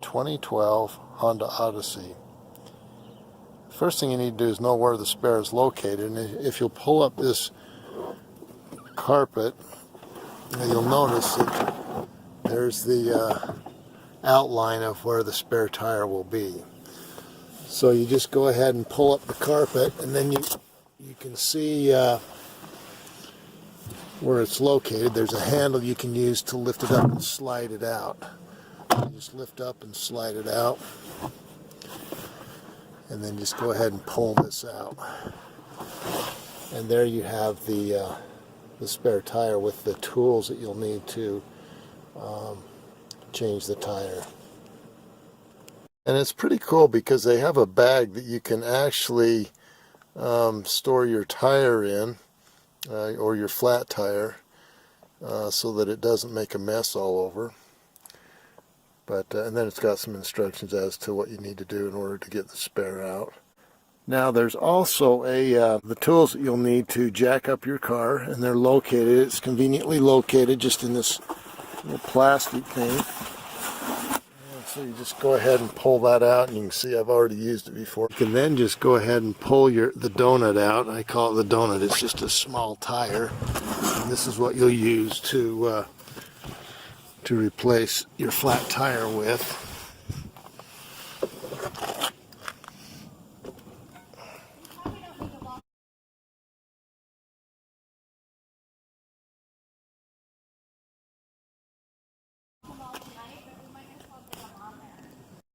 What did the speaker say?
2012 Honda Odyssey. First thing you need to do is know where the spare is located, and if you'll pull up this carpet, you'll notice that there's the outline of where the spare tire will be. So you just go ahead and pull up the carpet, and then you can see where it's located. There's a handle you can use to lift it up and slide it out. You just lift up and slide it out, and then just go ahead and pull this out. And there you have the spare tire with the tools that you'll need to change the tire. And it's pretty cool because they have a bag that you can actually store your tire in, or your flat tire, so that it doesn't make a mess all over. But and then it's got some instructions as to what you need to do in order to get the spare out. Now there's also the tools that you'll need to jack up your car, and they're located. It's conveniently located just in this little plastic thing. So you just go ahead and pull that out, and you can see I've already used it before. You can then just go ahead and pull the donut out. I call it the donut. It's just a small tire, and this is what you'll use to replace your flat tire with.